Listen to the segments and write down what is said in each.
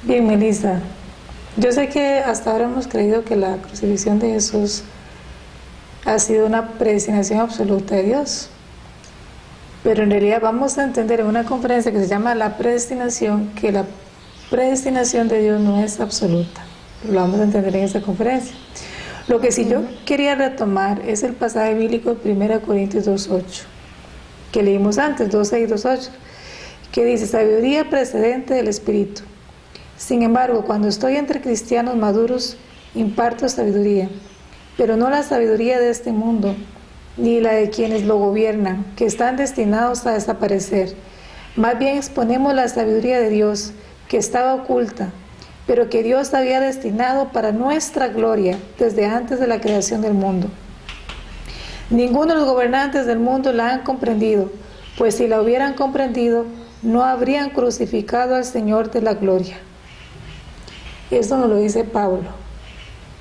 Bien, Melissa, yo sé que hasta ahora hemos creído que la crucifixión de Jesús ha sido una predestinación absoluta de Dios, pero en realidad vamos a entender en una conferencia que se llama La Predestinación, que la predestinación de Dios no es absoluta. Lo vamos a entender en esta conferencia. Lo que sí yo quería retomar es el pasaje bíblico de 1 Corintios 2:8, que leímos antes, 2:6, 2:8, que dice: sabiduría precedente del Espíritu. Sin embargo, cuando estoy entre cristianos maduros, imparto sabiduría, pero no la sabiduría de este mundo, ni la de quienes lo gobiernan, que están destinados a desaparecer. Más bien exponemos la sabiduría de Dios, que estaba oculta, pero que Dios había destinado para nuestra gloria desde antes de la creación del mundo. Ninguno de los gobernantes del mundo la han comprendido, pues si la hubieran comprendido, no habrían crucificado al Señor de la gloria. Esto nos lo dice Pablo,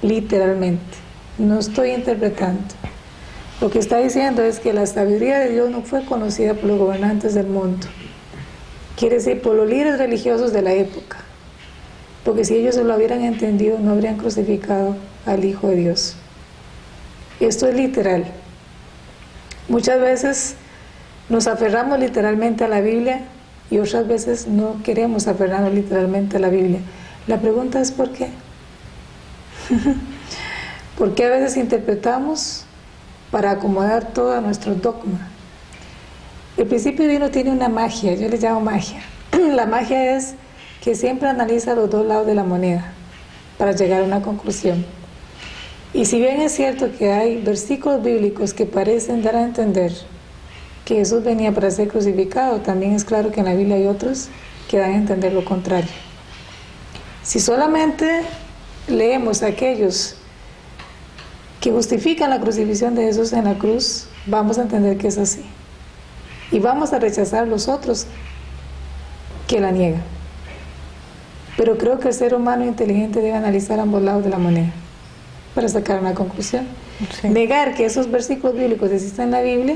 literalmente. No estoy interpretando. Lo que está diciendo es que la sabiduría de Dios no fue conocida por los gobernantes del mundo. Quiere decir, por los líderes religiosos de la época. Porque si ellos lo hubieran entendido, no habrían crucificado al Hijo de Dios. Esto es literal. Muchas veces nos aferramos literalmente a la Biblia y otras veces no queremos aferrarnos literalmente a la Biblia. La pregunta es ¿por qué? ¿Por qué a veces interpretamos para acomodar todo nuestro dogma? El principio divino tiene una magia, yo le llamo magia. La magia es que siempre analiza los dos lados de la moneda para llegar a una conclusión. Y si bien es cierto que hay versículos bíblicos que parecen dar a entender que Jesús venía para ser crucificado, también es claro que en la Biblia hay otros que dan a entender lo contrario. Si solamente leemos aquellos que justifican la crucifixión de Jesús en la cruz, vamos a entender que es así. Y vamos a rechazar los otros que la niegan. Pero creo que el ser humano inteligente debe analizar ambos lados de la moneda para sacar una conclusión. Sí. Negar que esos versículos bíblicos existen en la Biblia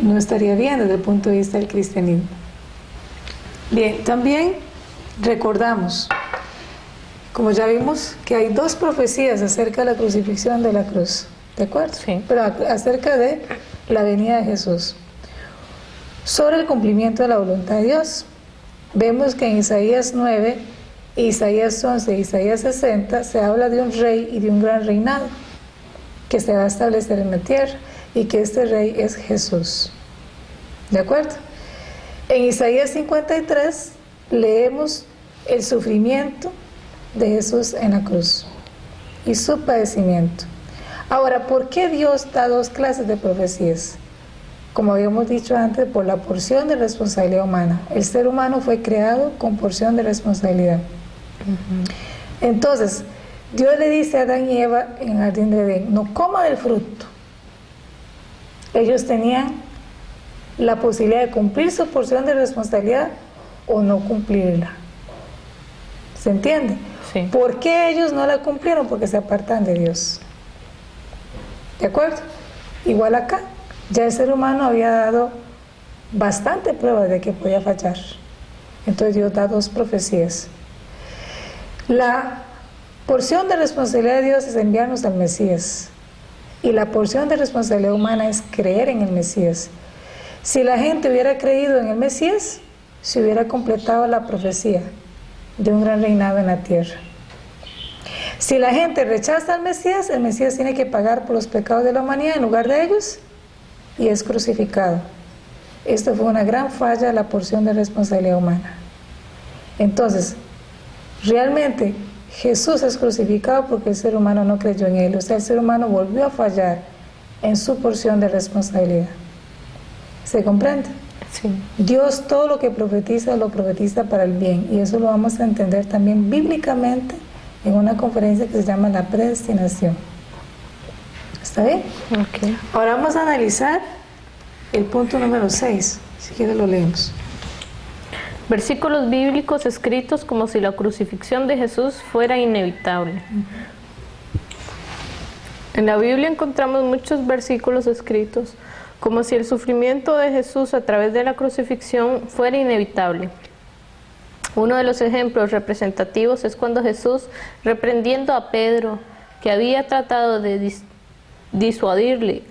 no estaría bien desde el punto de vista del cristianismo. Bien, también recordamos, como ya vimos, que hay dos profecías acerca de la crucifixión de la cruz, ¿de acuerdo? Sí. Pero acerca de la venida de Jesús. Sobre el cumplimiento de la voluntad de Dios, vemos que en Isaías 9, Isaías 11 e Isaías 60 se habla de un rey y de un gran reinado que se va a establecer en la tierra y que este rey es Jesús. ¿De acuerdo? En Isaías 53 leemos el sufrimiento de Jesús en la cruz y su padecimiento. Ahora, ¿por qué Dios da dos clases de profecías? Como habíamos dicho antes, por la porción de responsabilidad humana. El ser humano fue creado con porción de responsabilidad. Entonces, Dios le dice a Adán y Eva en el jardín de Edén: no coma del fruto. Ellos tenían la posibilidad de cumplir su porción de responsabilidad o no cumplirla. ¿Se entiende? Sí. ¿Por qué ellos no la cumplieron? Porque se apartan de Dios. ¿De acuerdo? Igual acá, ya el ser humano había dado bastante pruebas de que podía fallar. Entonces Dios da dos profecías. La porción de responsabilidad de Dios es enviarnos al Mesías. Y la porción de responsabilidad humana es creer en el Mesías. Si la gente hubiera creído en el Mesías, se hubiera completado la profecía de un gran reinado en la tierra. Si la gente rechaza al Mesías, el Mesías tiene que pagar por los pecados de la humanidad en lugar de ellos y es crucificado. Esto fue una gran falla de la porción de responsabilidad humana. Entonces, realmente Jesús es crucificado porque el ser humano no creyó en él. O sea, el ser humano volvió a fallar en su porción de responsabilidad. ¿Se comprende? Sí. Dios todo lo que profetiza, lo profetiza para el bien. Y eso lo vamos a entender también bíblicamente en una conferencia que se llama La Predestinación. ¿Está bien? Okay. Ahora vamos a analizar el punto número 6. Si quieres lo leemos. Versículos bíblicos escritos como si la crucifixión de Jesús fuera inevitable. En la Biblia encontramos muchos versículos escritos como si el sufrimiento de Jesús a través de la crucifixión fuera inevitable. Uno de los ejemplos representativos es cuando Jesús, reprendiendo a Pedro, que había tratado de disuadirle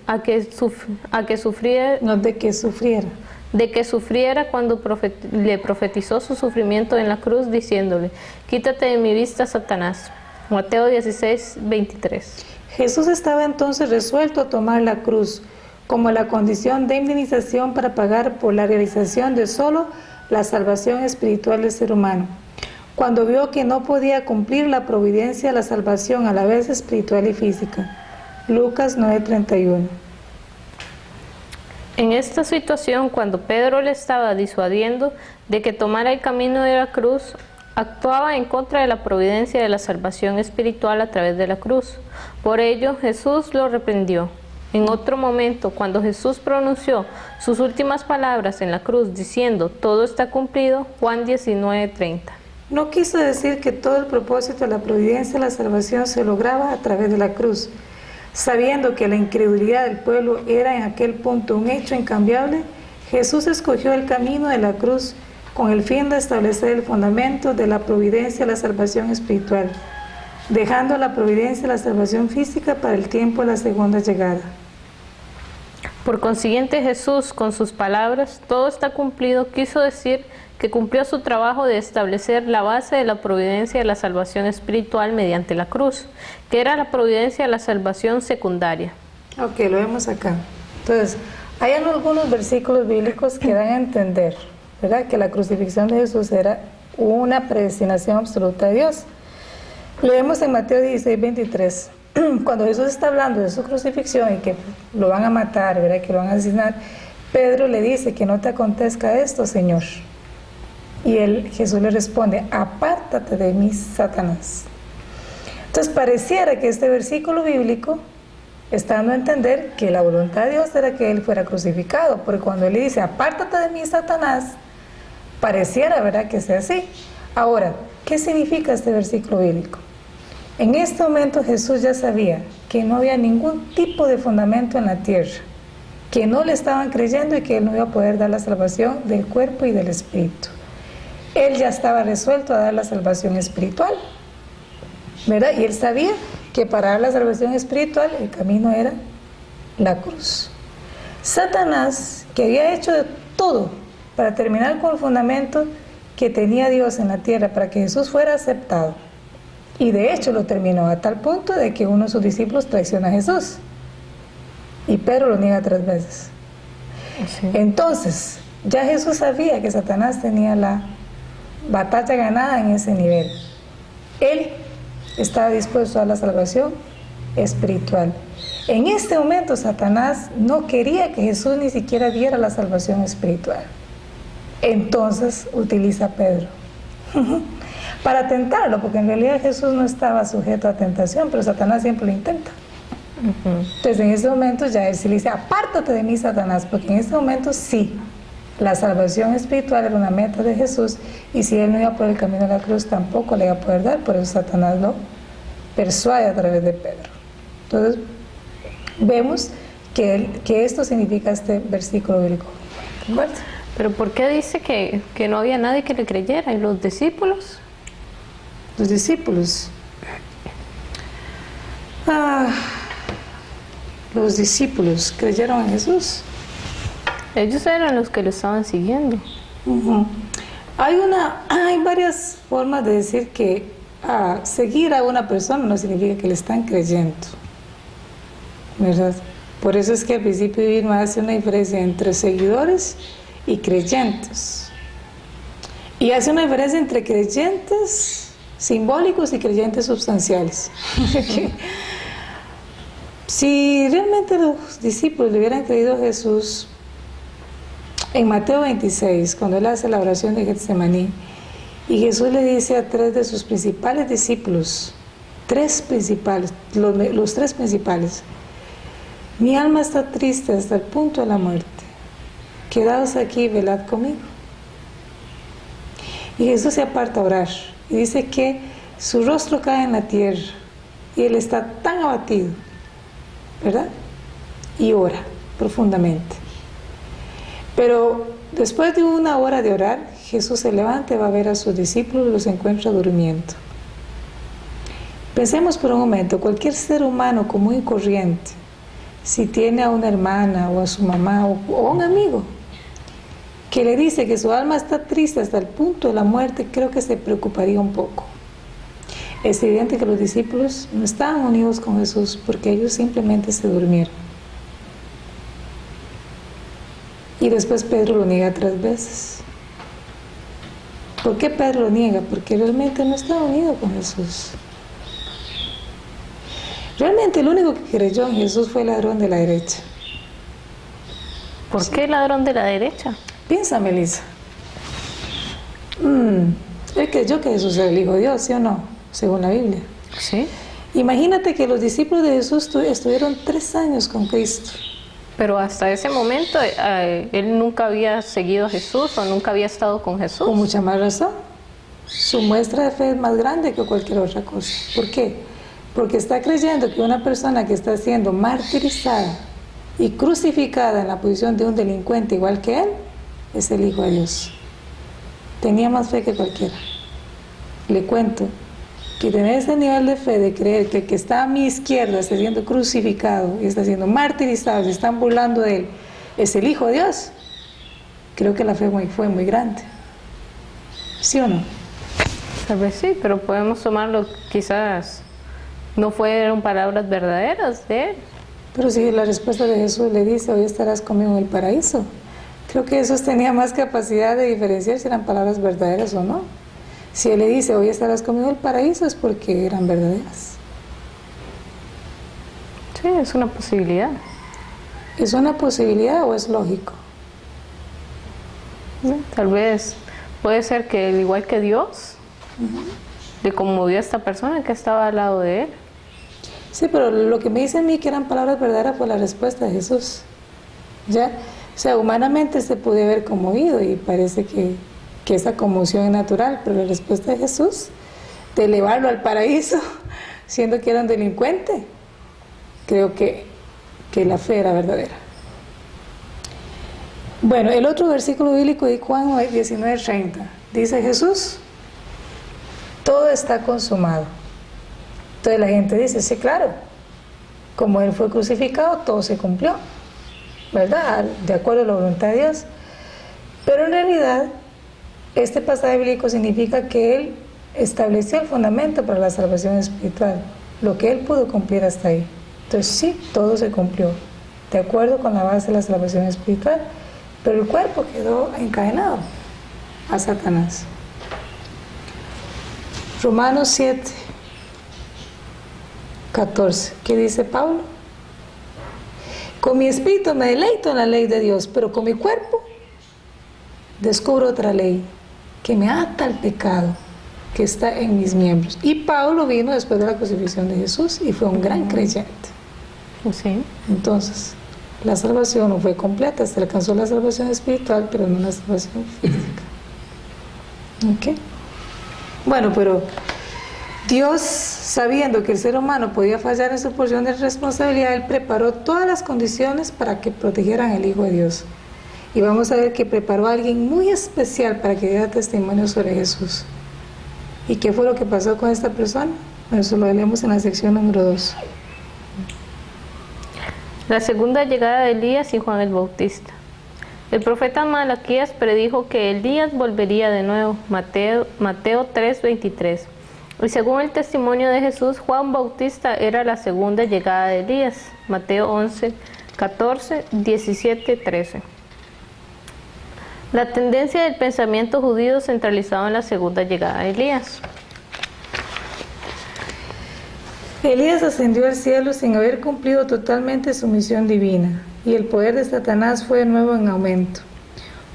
de que sufriera cuando le profetizó su sufrimiento en la cruz, diciéndole: quítate de mi vista, Satanás. Mateo 16, 23. Jesús estaba entonces resuelto a tomar la cruz como la condición de indemnización para pagar por la realización de solo la salvación espiritual del ser humano. Cuando vio que no podía cumplir la providencia de la salvación a la vez espiritual y física. Lucas 9:31. En esta situación, cuando Pedro le estaba disuadiendo de que tomara el camino de la cruz, actuaba en contra de la providencia de la salvación espiritual a través de la cruz. Por ello, Jesús lo reprendió. En otro momento, cuando Jesús pronunció sus últimas palabras en la cruz diciendo: todo está cumplido, Juan 19:30. No quiso decir que todo el propósito de la providencia de la salvación se lograba a través de la cruz. Sabiendo que la incredulidad del pueblo era en aquel punto un hecho incambiable, Jesús escogió el camino de la cruz con el fin de establecer el fundamento de la providencia de la salvación espiritual, dejando la providencia de la salvación física para el tiempo de la segunda llegada. Por consiguiente, Jesús, con sus palabras, todo está cumplido, quiso decir que cumplió su trabajo de establecer la base de la providencia de la salvación espiritual mediante la cruz, que era la providencia de la salvación secundaria. Ok, lo vemos acá. Entonces, hay algunos versículos bíblicos que dan a entender, ¿verdad?, que la crucifixión de Jesús era una predestinación absoluta de Dios. Leemos en Mateo 16, 23. Cuando Jesús está hablando de su crucifixión y que lo van a matar, ¿verdad?, que lo van a asesinar, Pedro le dice: que no te acontezca esto, Señor. Y Jesús le responde: apártate de mí, Satanás. Entonces pareciera que este versículo bíblico está dando a entender que la voluntad de Dios era que él fuera crucificado, porque cuando él le dice: apártate de mí, Satanás, pareciera, ¿verdad?, que sea así. Ahora, ¿qué significa este versículo bíblico? En este momento Jesús ya sabía que no había ningún tipo de fundamento en la tierra, que no le estaban creyendo y que él no iba a poder dar la salvación del cuerpo y del espíritu. Él ya estaba resuelto a dar la salvación espiritual, ¿verdad? Y él sabía que para dar la salvación espiritual el camino era la cruz. Satanás, que había hecho de todo para terminar con el fundamento que tenía Dios en la tierra para que Jesús fuera aceptado, y de hecho lo terminó a tal punto de que uno de sus discípulos traiciona a Jesús y Pedro lo niega 3 veces. Sí. Entonces ya Jesús sabía que Satanás tenía la batalla ganada en ese nivel. Él estaba dispuesto a la salvación espiritual. En este momento Satanás no quería que Jesús ni siquiera diera la salvación espiritual. Entonces utiliza a Pedro para tentarlo, porque en realidad Jesús no estaba sujeto a tentación, pero Satanás siempre lo intenta. Entonces en ese momento ya él se le dice: apártate de mí, Satanás, porque en este momento sí, la salvación espiritual era una meta de Jesús, y si él no iba por el camino de la cruz tampoco le iba a poder dar, por eso Satanás lo persuade a través de Pedro. Entonces vemos que esto significa este versículo bíblico. ¿Recuerda? Pero ¿por qué dice que no había nadie que le creyera? ¿Y los discípulos? Los discípulos. Los discípulos creyeron en Jesús. Ellos eran los que lo estaban siguiendo. Hay varias formas de decir que seguir a una persona no significa que le están creyendo, ¿verdad? Por eso es que al principio vino a hacer una diferencia entre seguidores y creyentes. Y hace una diferencia entre creyentes simbólicos y creyentes sustanciales. Si realmente los discípulos le hubieran creído a Jesús, en Mateo 26, cuando él hace la oración de Getsemaní, y Jesús le dice a 3 de sus principales discípulos, los 3 principales: mi alma está triste hasta el punto de la muerte, quedaos aquí y velad conmigo. Y Jesús se aparta a orar y dice que su rostro cae en la tierra y él está tan abatido, ¿verdad? Y ora profundamente. Pero después de 1 hora de orar, Jesús se levanta y va a ver a sus discípulos y los encuentra durmiendo. Pensemos por un momento, cualquier ser humano común y corriente, si tiene a una hermana o a su mamá o a un amigo que le dice que su alma está triste hasta el punto de la muerte, creo que se preocuparía un poco. Es evidente que los discípulos no estaban unidos con Jesús porque ellos simplemente se durmieron. Y después Pedro lo niega 3 veces. ¿Por qué Pedro lo niega? Porque realmente no estaba unido con Jesús. Realmente el único que creyó en Jesús fue el ladrón de la derecha. ¿Por qué el ladrón de la derecha? Piensa, Melissa. Él creyó que Jesús era el Hijo de Dios, ¿sí o no? Según la Biblia. Sí. Imagínate que los discípulos de Jesús estuvieron 3 años con Cristo. Pero hasta ese momento él nunca había seguido a Jesús o nunca había estado con Jesús. Con mucha más razón. Su muestra de fe es más grande que cualquier otra cosa. ¿Por qué? Porque está creyendo que una persona que está siendo martirizada y crucificada en la posición de un delincuente igual que él, es el Hijo de Dios. Tenía más fe que cualquiera. Le cuento que tener ese nivel de fe, de creer que el que está a mi izquierda está siendo crucificado y está siendo martirizado, se están burlando de él, es el Hijo de Dios, creo que la fe fue muy grande. ¿Sí o no? Tal vez sí, pero podemos tomarlo, quizás no fueron palabras verdaderas de él. Pero si la respuesta de Jesús le dice, hoy estarás conmigo en el paraíso, creo que Jesús tenía más capacidad de diferenciar si eran palabras verdaderas o no. Si él le dice, hoy estarás conmigo en el paraíso, es porque eran verdaderas. Sí, es una posibilidad. ¿Es una posibilidad o es lógico? Sí, tal vez puede ser que, al igual que Dios, le conmovió a esta persona que estaba al lado de él. Sí, pero lo que me dice a mí que eran palabras verdaderas fue la respuesta de Jesús. ¿Ya? O sea, humanamente se puede haber conmovido y parece que esa conmoción es natural, pero la respuesta de Jesús, de elevarlo al paraíso, siendo que era un delincuente, creo que la fe era verdadera. Bueno, el otro versículo bíblico de Juan 19:30, dice Jesús, todo está consumado. Entonces la gente dice, sí, claro, como él fue crucificado, todo se cumplió, ¿verdad? De acuerdo a la voluntad de Dios. Pero en realidad, este pasaje bíblico significa que él estableció el fundamento para la salvación espiritual, lo que él pudo cumplir hasta ahí. Entonces sí, todo se cumplió, de acuerdo con la base de la salvación espiritual, pero el cuerpo quedó encadenado a Satanás. Romanos 7:14, ¿qué dice Pablo? Con mi espíritu me deleito en la ley de Dios, pero con mi cuerpo descubro otra ley que me ata al pecado que está en mis miembros. Y Pablo vino después de la crucifixión de Jesús y fue un gran creyente. Sí. Entonces, la salvación no fue completa, se alcanzó la salvación espiritual, pero no la salvación física. ¿Ok? Bueno, pero Dios, sabiendo que el ser humano podía fallar en su porción de responsabilidad, Él preparó todas las condiciones para que protegieran al Hijo de Dios. Y vamos a ver que preparó a alguien muy especial para que diera testimonio sobre Jesús. ¿Y qué fue lo que pasó con esta persona? Bueno, eso lo leemos en la sección número 2. La segunda llegada de Elías y Juan el Bautista. El profeta Malaquías predijo que Elías volvería de nuevo, Mateo 3:23. Y según el testimonio de Jesús, Juan Bautista era la segunda llegada de Elías, Mateo 11:14, 17, 13. La tendencia del pensamiento judío centralizado en la segunda llegada de Elías. Elías ascendió al cielo sin haber cumplido totalmente su misión divina, y el poder de Satanás fue de nuevo en aumento.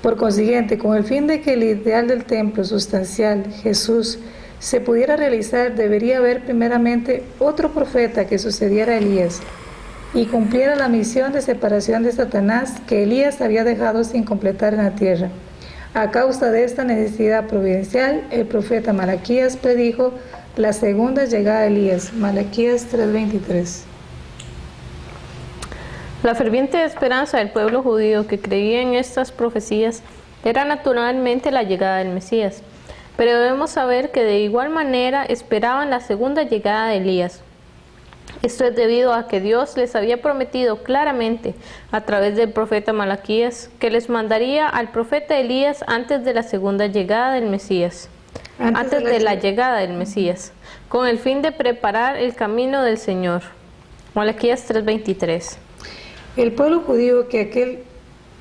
Por consiguiente, con el fin de que el ideal del templo sustancial, Jesús, se pudiera realizar, debería haber primeramente otro profeta que sucediera a Elías y cumpliera la misión de separación de Satanás que Elías había dejado sin completar en la tierra. A causa de esta necesidad providencial, el profeta Malaquías predijo la segunda llegada de Elías, Malaquías 3:23. La ferviente esperanza del pueblo judío que creía en estas profecías era naturalmente la llegada del Mesías, pero debemos saber que de igual manera esperaban la segunda llegada de Elías. Esto es debido a que Dios les había prometido claramente a través del profeta Malaquías que les mandaría al profeta Elías antes de la segunda llegada del Mesías, antes de la llegada del Mesías, con el fin de preparar el camino del Señor. Malaquías 3:23. El pueblo judío que aquel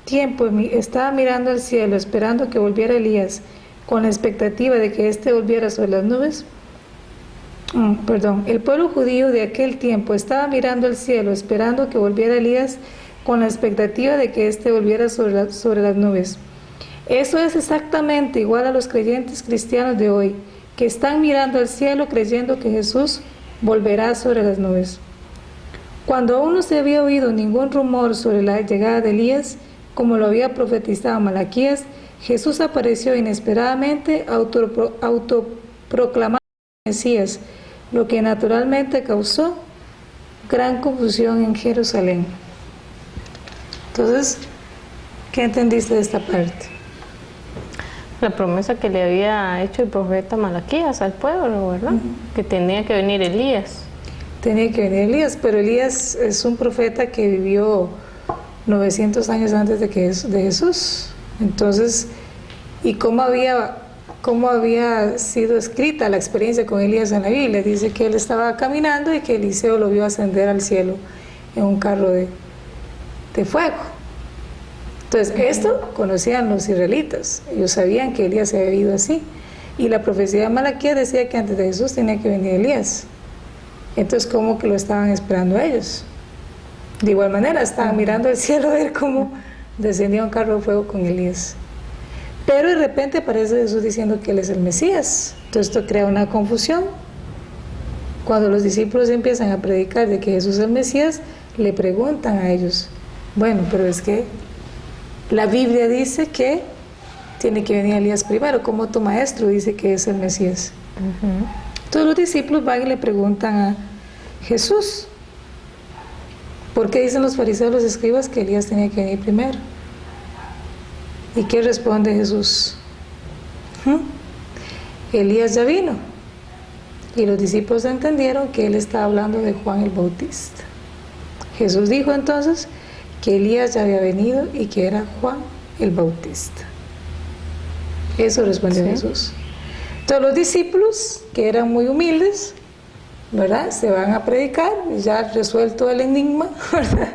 tiempo estaba mirando al cielo esperando que volviera Elías con la expectativa de que éste volviera sobre las nubes. El pueblo judío de aquel tiempo estaba mirando al cielo esperando que volviera Elías con la expectativa de que éste volviera sobre las nubes. Eso es exactamente igual a los creyentes cristianos de hoy, que están mirando al cielo creyendo que Jesús volverá sobre las nubes. Cuando aún no se había oído ningún rumor sobre la llegada de Elías, como lo había profetizado Malaquías, Jesús apareció inesperadamente autoproclamando Mesías, lo que naturalmente causó gran confusión en Jerusalén. Entonces, ¿qué entendiste de esta parte? La promesa que le había hecho el profeta Malaquías al pueblo, ¿verdad? Que tenía que venir Elías. Tenía que venir Elías, pero Elías es un profeta que vivió 900 años antes de Jesús. Entonces, ¿y cómo había sido escrita la experiencia con Elías en la Biblia? Dice que él estaba caminando y que Eliseo lo vio ascender al cielo en un carro de fuego. Entonces, esto conocían los israelitas. Ellos sabían que Elías se había ido así. Y la profecía de Malaquías decía que antes de Jesús tenía que venir Elías. Entonces, ¿cómo que lo estaban esperando ellos? De igual manera, estaban mirando al cielo a ver cómo descendía un carro de fuego con Elías. Pero de repente aparece Jesús diciendo que Él es el Mesías. Entonces esto crea una confusión. Cuando los discípulos empiezan a predicar de que Jesús es el Mesías, le preguntan a ellos, bueno, pero es que la Biblia dice que tiene que venir Elías primero, como tu maestro dice que es el Mesías. Entonces los discípulos van y le preguntan a Jesús, ¿por qué dicen los fariseos y los escribas que Elías tenía que venir primero? ¿Y qué responde Jesús? Elías ya vino. Y los discípulos entendieron que él estaba hablando de Juan el Bautista. Jesús dijo entonces que Elías ya había venido y que era Juan el Bautista. Eso respondió Jesús. Entonces los discípulos, que eran muy humildes, ¿verdad?, se van a predicar, ya resuelto el enigma, ¿verdad?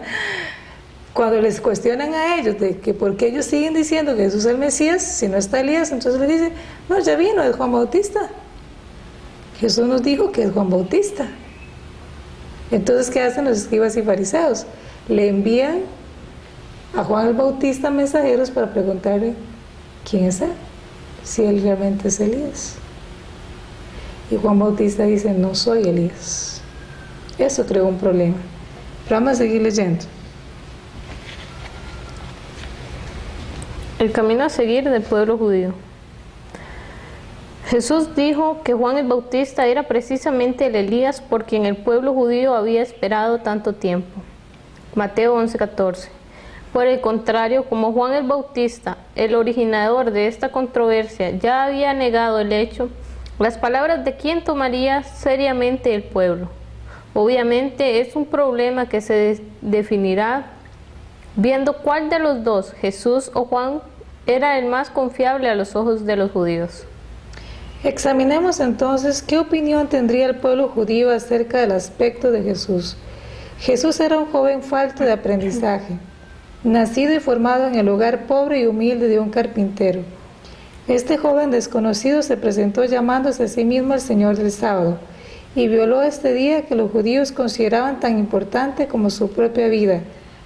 Cuando les cuestionan a ellos de que por qué ellos siguen diciendo que Jesús es el Mesías, si no está Elías, entonces les dicen, no, ya vino, es Juan Bautista. Jesús nos dijo que es Juan Bautista. Entonces, ¿qué hacen los escribas y fariseos? Le envían a Juan el Bautista mensajeros para preguntarle quién es él, si él realmente es Elías. Y Juan Bautista dice, no soy Elías. Eso creó un problema. Pero vamos a seguir leyendo. El camino a seguir del pueblo judío. Jesús dijo que Juan el Bautista era precisamente el Elías por quien el pueblo judío había esperado tanto tiempo. Mateo 11:14. Por el contrario, como Juan el Bautista, el originador de esta controversia, ya había negado el hecho, las palabras de quién tomaría seriamente el pueblo. Obviamente es un problema que se definirá viendo cuál de los dos, Jesús o Juan, era el más confiable a los ojos de los judíos. Examinemos entonces qué opinión tendría el pueblo judío acerca del aspecto de Jesús. Jesús era un joven falto de aprendizaje, nacido y formado en el hogar pobre y humilde de un carpintero. Este joven desconocido se presentó llamándose a sí mismo el Señor del sábado y violó este día que los judíos consideraban tan importante como su propia vida.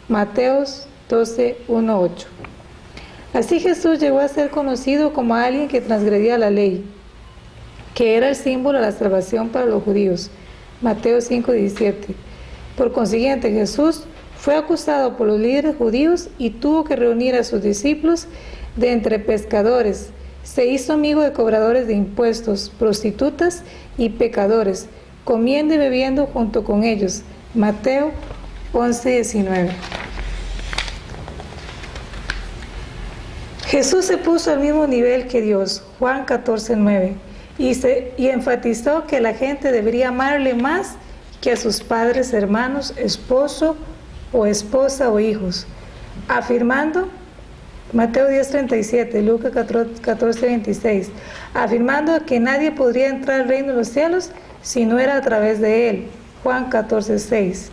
Mateo 12:1-8. Así Jesús llegó a ser conocido como alguien que transgredía la ley, que era el símbolo de la salvación para los judíos. Mateo 5:17. Por consiguiente, Jesús fue acusado por los líderes judíos y tuvo que reunir a sus discípulos de entre pescadores. Se hizo amigo de cobradores de impuestos, prostitutas y pecadores, comiendo y bebiendo junto con ellos. Mateo 11:19. Jesús se puso al mismo nivel que Dios, Juan 14:9, y enfatizó que la gente debería amarle más que a sus padres, hermanos, esposo o esposa o hijos, afirmando, Mateo 10:37, Lucas 14:26, afirmando que nadie podría entrar al reino de los cielos si no era a través de él, Juan 14:6.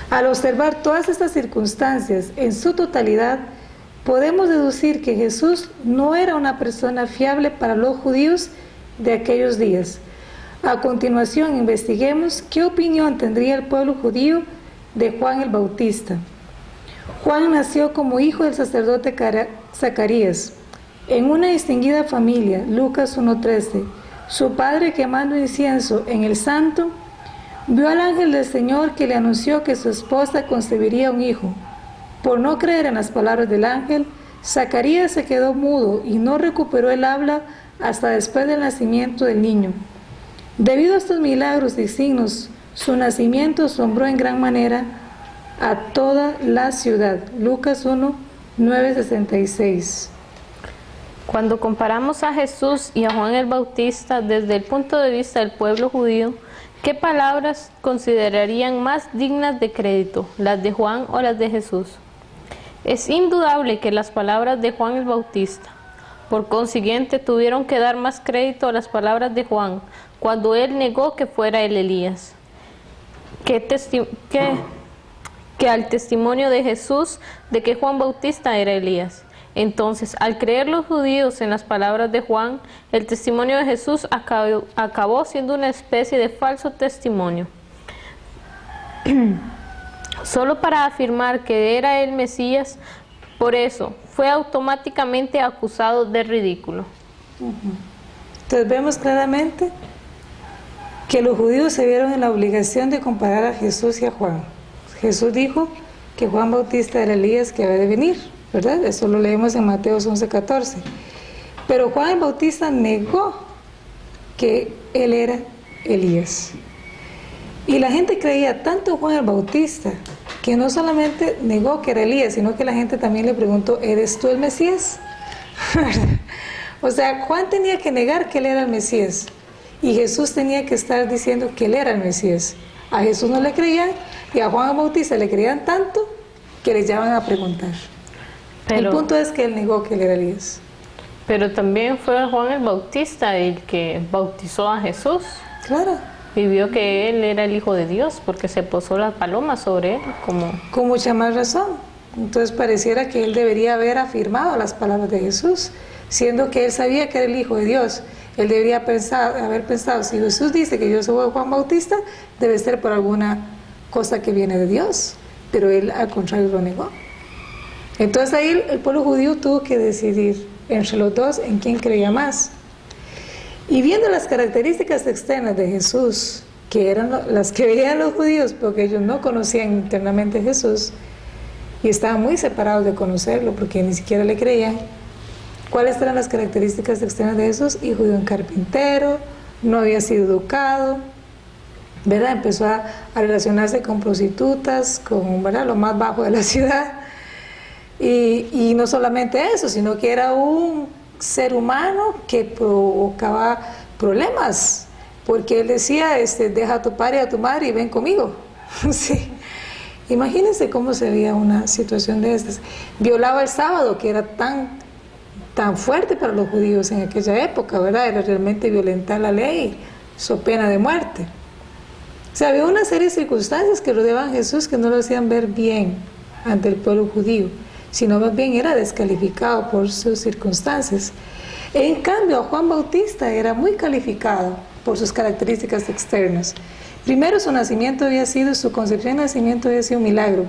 Al observar todas estas circunstancias en su totalidad, podemos deducir que Jesús no era una persona fiable para los judíos de aquellos días. A continuación, investiguemos qué opinión tendría el pueblo judío de Juan el Bautista. Juan nació como hijo del sacerdote Zacarías, en una distinguida familia, Lucas 1:13. Su padre, quemando incienso en el santo, vio al ángel del Señor que le anunció que su esposa concebiría un hijo. Por no creer en las palabras del ángel, Zacarías se quedó mudo y no recuperó el habla hasta después del nacimiento del niño. Debido a estos milagros y signos, su nacimiento asombró en gran manera a toda la ciudad. Lucas 1:9-66. Cuando comparamos a Jesús y a Juan el Bautista desde el punto de vista del pueblo judío, ¿qué palabras considerarían más dignas de crédito, las de Juan o las de Jesús? Es indudable que las palabras de Juan el Bautista. Por consiguiente, tuvieron que dar más crédito a las palabras de Juan cuando él negó que fuera el Elías, que al testimonio de Jesús de que Juan Bautista era Elías. Entonces, al creer los judíos en las palabras de Juan, el testimonio de Jesús acabó siendo una especie de falso testimonio. Solo para afirmar que era el Mesías, por eso fue automáticamente acusado de ridículo. Entonces vemos claramente que los judíos se vieron en la obligación de comparar a Jesús y a Juan. Jesús dijo que Juan Bautista era Elías que había de venir, ¿verdad? Eso lo leemos en Mateo 11:14. Pero Juan el Bautista negó que él era Elías. Y la gente creía tanto en Juan el Bautista que no solamente negó que era Elías, sino que la gente también le preguntó, ¿eres tú el Mesías? O sea, Juan tenía que negar que él era el Mesías y Jesús tenía que estar diciendo que él era el Mesías. A Jesús no le creían y a Juan el Bautista le creían tanto que le llaman a preguntar. El punto es que él negó que él era Elías. Pero también fue Juan el Bautista el que bautizó a Jesús. Claro. Y vio que él era el Hijo de Dios porque se posó la paloma sobre él. Con mucha más razón. Entonces pareciera que él debería haber afirmado las palabras de Jesús, siendo que él sabía que era el Hijo de Dios. Él debería haber pensado, si Jesús dice que yo soy Juan Bautista, debe ser por alguna cosa que viene de Dios. Pero él al contrario lo negó. Entonces ahí el pueblo judío tuvo que decidir entre los dos en quién creía más. Y viendo las características externas de Jesús, que eran las que veían los judíos, porque ellos no conocían internamente a Jesús, y estaban muy separados de conocerlo, porque ni siquiera le creían, ¿cuáles eran las características externas de Jesús? Hijo de un carpintero, no había sido educado, ¿verdad? Empezó a relacionarse con prostitutas, con, ¿verdad?, lo más bajo de la ciudad, y no solamente eso, sino que era un ser humano que provocaba problemas, porque él decía, deja a tu padre y a tu madre y ven conmigo. Sí. Imagínense cómo se veía una situación de estas. Violaba el sábado, que era tan fuerte para los judíos en aquella época, ¿verdad? Era realmente violentar la ley, so pena de muerte. O sea, había una serie de circunstancias que rodeaban a Jesús que no lo hacían ver bien ante el pueblo judío, sino más bien era descalificado por sus circunstancias. En cambio, Juan Bautista era muy calificado por sus características externas. Primero, su concepción y nacimiento había sido un milagro.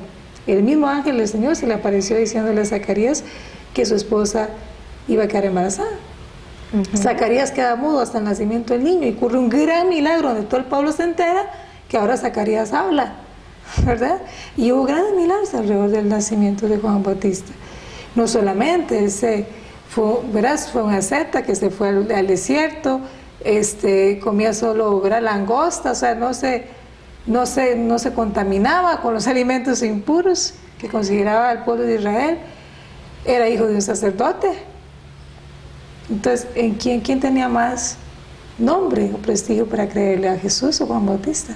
El mismo ángel del Señor se le apareció diciéndole a Zacarías que su esposa iba a quedar embarazada. Zacarías queda mudo hasta el nacimiento del niño y ocurre un gran milagro donde todo el pueblo se entera que ahora Zacarías habla, ¿verdad? Y hubo grandes milagros alrededor del nacimiento de Juan Bautista. No solamente él fue un asceta que se fue al desierto, comía solo langosta, o sea, no se contaminaba con los alimentos impuros que consideraba el pueblo de Israel. era hijo de un sacerdote. Entonces, ¿quién tenía más nombre o prestigio para creerle, a Jesús o Juan Bautista?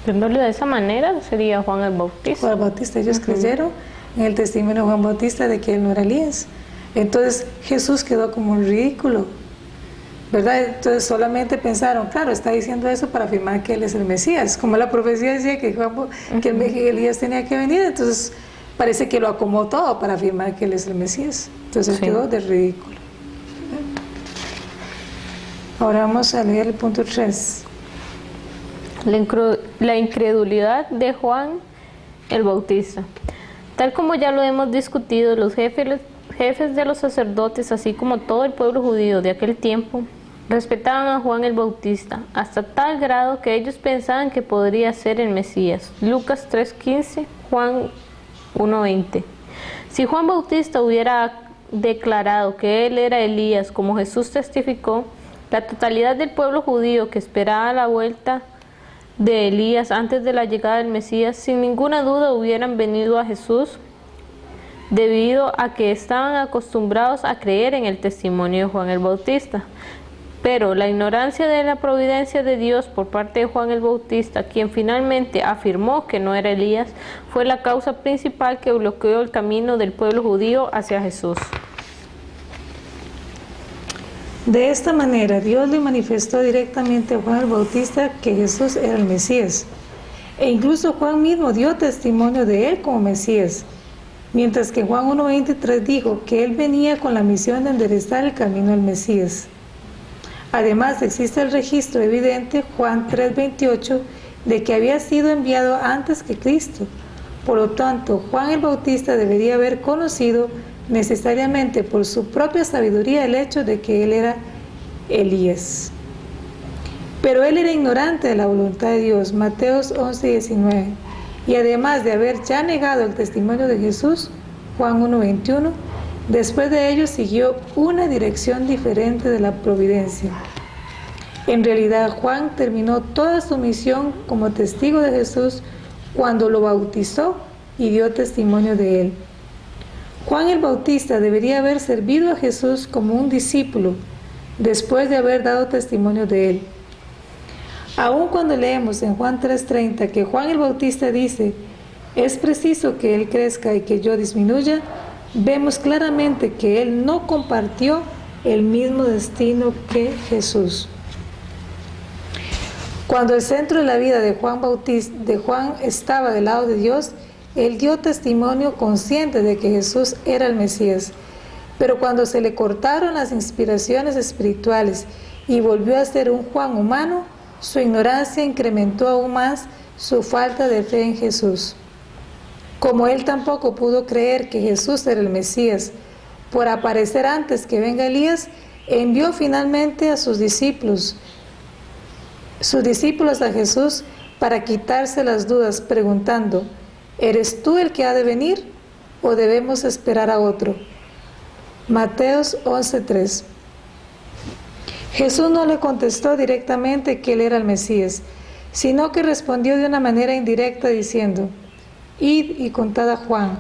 Viéndolo de esa manera, sería Juan el Bautista. Juan Bautista, ellos creyeron en el testimonio de Juan Bautista de que él no era Elías. Entonces Jesús quedó como un ridículo, ¿verdad? Entonces solamente pensaron, claro, está diciendo eso para afirmar que él es el Mesías, como la profecía decía que Elías tenía que venir, entonces parece que lo acomodó todo para afirmar que él es el Mesías. Entonces Sí. quedó de ridículo. Ahora vamos a leer el punto 3. La incredulidad de Juan el Bautista. Tal como ya lo hemos discutido, los jefes de los sacerdotes, así como todo el pueblo judío de aquel tiempo, respetaban a Juan el Bautista, hasta tal grado que ellos pensaban que podría ser el Mesías. Lucas 3:15, Juan 1:20. Si Juan Bautista hubiera declarado que él era Elías, como Jesús testificó, la totalidad del pueblo judío que esperaba la vuelta de Elías antes de la llegada del Mesías, sin ninguna duda hubieran venido a Jesús, debido a que estaban acostumbrados a creer en el testimonio de Juan el Bautista. Pero la ignorancia de la providencia de Dios por parte de Juan el Bautista, quien finalmente afirmó que no era Elías, fue la causa principal que bloqueó el camino del pueblo judío hacia Jesús. De esta manera, Dios le manifestó directamente a Juan el Bautista que Jesús era el Mesías. E incluso Juan mismo dio testimonio de él como Mesías. Mientras que Juan 1:23 dijo que él venía con la misión de enderezar el camino al Mesías. Además, existe el registro evidente, Juan 3:28, de que había sido enviado antes que Cristo. Por lo tanto, Juan el Bautista debería haber conocido necesariamente por su propia sabiduría el hecho de que él era Elías. Pero él era ignorante de la voluntad de Dios, Mateos 11:19. Y además de haber ya negado el testimonio de Jesús, Juan 1:21, después de ello siguió una dirección diferente de la providencia. En realidad, Juan terminó toda su misión como testigo de Jesús cuando lo bautizó y dio testimonio de él. Juan el Bautista debería haber servido a Jesús como un discípulo después de haber dado testimonio de él. Aun cuando leemos en Juan 3:30 que Juan el Bautista dice, es preciso que él crezca y que yo disminuya, vemos claramente que él no compartió el mismo destino que Jesús. Cuando el centro de la vida de Juan estaba del lado de Dios, él dio testimonio consciente de que Jesús era el Mesías. Pero cuando se le cortaron las inspiraciones espirituales y volvió a ser un Juan humano, su ignorancia incrementó aún más su falta de fe en Jesús. Como él tampoco pudo creer que Jesús era el Mesías, por aparecer antes que venga Elías, envió finalmente a sus discípulos a Jesús para quitarse las dudas, preguntando, ¿eres tú el que ha de venir o debemos esperar a otro? Mateos 11:3. Jesús no le contestó directamente que él era el Mesías, sino que respondió de una manera indirecta diciendo, id y contad a Juan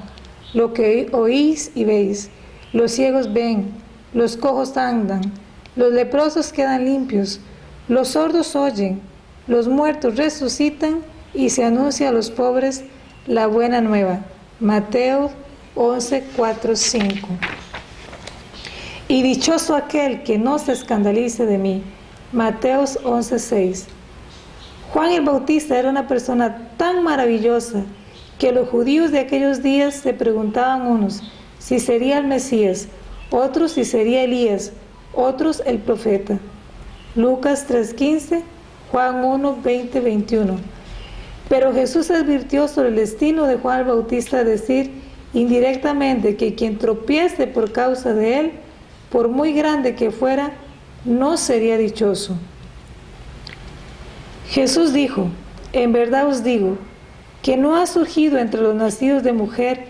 lo que oís y veis, los ciegos ven, los cojos andan, los leprosos quedan limpios, los sordos oyen, los muertos resucitan y se anuncia a los pobres la buena nueva. Mateo 11:4-5. Y dichoso aquel que no se escandalice de mí. Mateos 11:6. Juan el Bautista era una persona tan maravillosa que los judíos de aquellos días se preguntaban unos si sería el Mesías, otros si sería Elías, otros el profeta. Lucas 3:15, Juan 1:20-21. Pero Jesús advirtió sobre el destino de Juan el Bautista a decir indirectamente que quien tropiece por causa de él, por muy grande que fuera, no sería dichoso. Jesús dijo, en verdad os digo, que no ha surgido entre los nacidos de mujer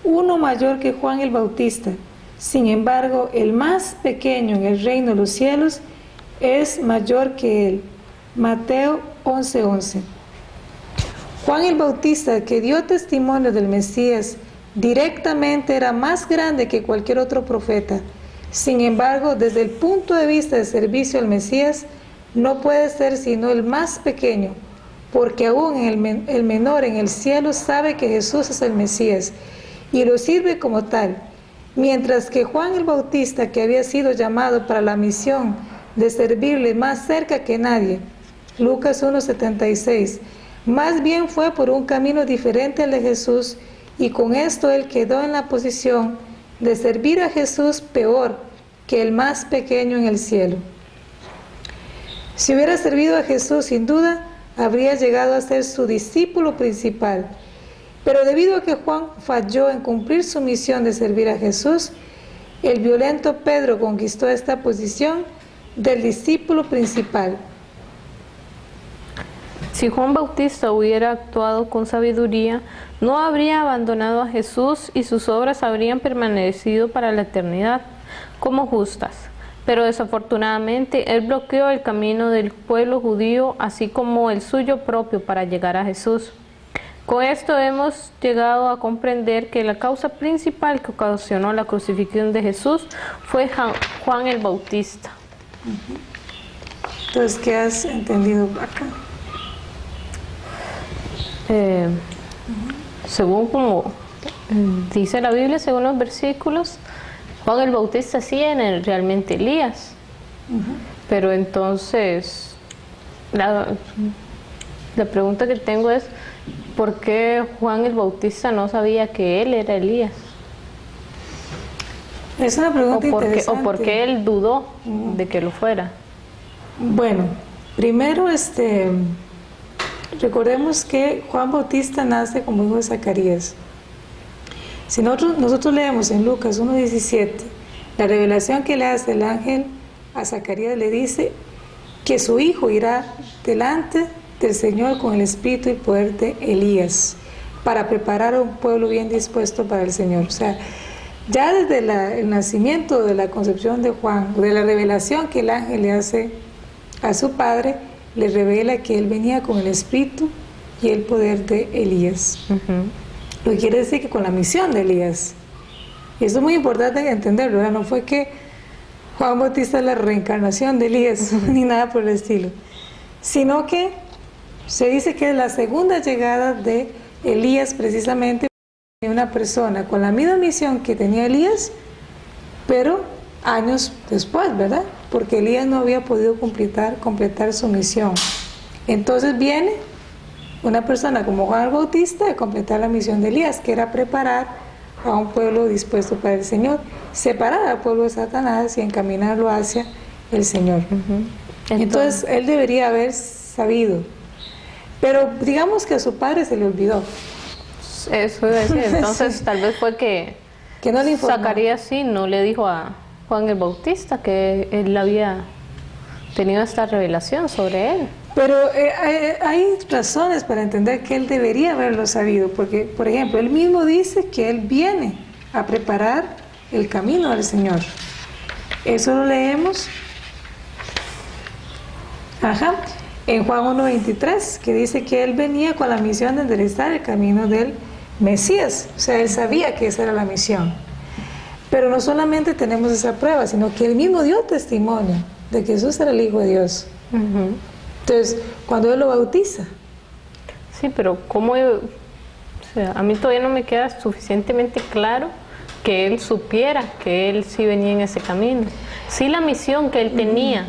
uno mayor que Juan el Bautista. Sin embargo, el más pequeño en el reino de los cielos es mayor que él. Mateo 11:11. Juan el Bautista, que dio testimonio del Mesías directamente era más grande que cualquier otro profeta. Sin embargo, desde el punto de vista de servicio al Mesías, no puede ser sino el más pequeño, porque aún el menor en el cielo sabe que Jesús es el Mesías y lo sirve como tal, mientras que Juan el Bautista, que había sido llamado para la misión de servirle más cerca que nadie, Lucas 1:76, más bien fue por un camino diferente al de Jesús, y con esto él quedó en la posición de servir a Jesús peor que el más pequeño en el cielo. Si hubiera servido a Jesús, sin duda, habría llegado a ser su discípulo principal. Pero debido a que Juan falló en cumplir su misión de servir a Jesús, el violento Pedro conquistó esta posición del discípulo principal. Si Juan Bautista hubiera actuado con sabiduría, no habría abandonado a Jesús y sus obras habrían permanecido para la eternidad como justas. Pero desafortunadamente él bloqueó el camino del pueblo judío, así como el suyo propio, para llegar a Jesús. Con esto hemos llegado a comprender que la causa principal que ocasionó la crucifixión de Jesús fue Juan el Bautista. Entonces, ¿qué has entendido acá? Según como dice la Biblia, según los versículos, Juan el Bautista sí era realmente Elías. Pero entonces, la pregunta que tengo es, ¿por qué Juan el Bautista no sabía que él era Elías? Es una pregunta interesante. ¿O por qué él dudó de que lo fuera? Bueno, primero recordemos que Juan Bautista nace como hijo de Zacarías. Si nosotros leemos en Lucas 1:17, la revelación que le hace el ángel a Zacarías, le dice que su hijo irá delante del Señor con el espíritu y poder de Elías, para preparar a un pueblo bien dispuesto para el Señor. O sea, ya desde el nacimiento, de la concepción de Juan, de la revelación que el ángel le hace a su padre, le revela que él venía con el espíritu y el poder de Elías. Lo que quiere decir que con la misión de Elías. Y esto es muy importante entenderlo, ¿verdad? No fue que Juan Bautista es la reencarnación de Elías, ni nada por el estilo, sino que se dice que es la segunda llegada de Elías, precisamente una persona con la misma misión que tenía Elías, pero años después, ¿verdad? Porque Elías no había podido completar su misión. Entonces viene una persona como Juan el Bautista a completar la misión de Elías, que era preparar a un pueblo dispuesto para el Señor, separar al pueblo de Satanás y encaminarlo hacia el Señor. Entonces él debería haber sabido, pero digamos que a su padre se le olvidó. Eso iba a decir, entonces tal vez fue que no le informó. Zacarías sí no le dijo a Juan el Bautista que él había tenido esta revelación sobre él. Pero hay razones para entender que él debería haberlo sabido, porque, por ejemplo, él mismo dice que él viene a preparar el camino al Señor. Eso lo leemos en Juan 1:23, que dice que él venía con la misión de enderezar el camino del Mesías. O sea, él sabía que esa era la misión. Pero no solamente tenemos esa prueba, sino que él mismo dio testimonio de que Jesús era el Hijo de Dios. Entonces, cuando él lo bautiza. Sí, pero ¿cómo? O sea, a mí todavía no me queda suficientemente claro que él supiera que él sí venía en ese camino. Sí, la misión que él tenía,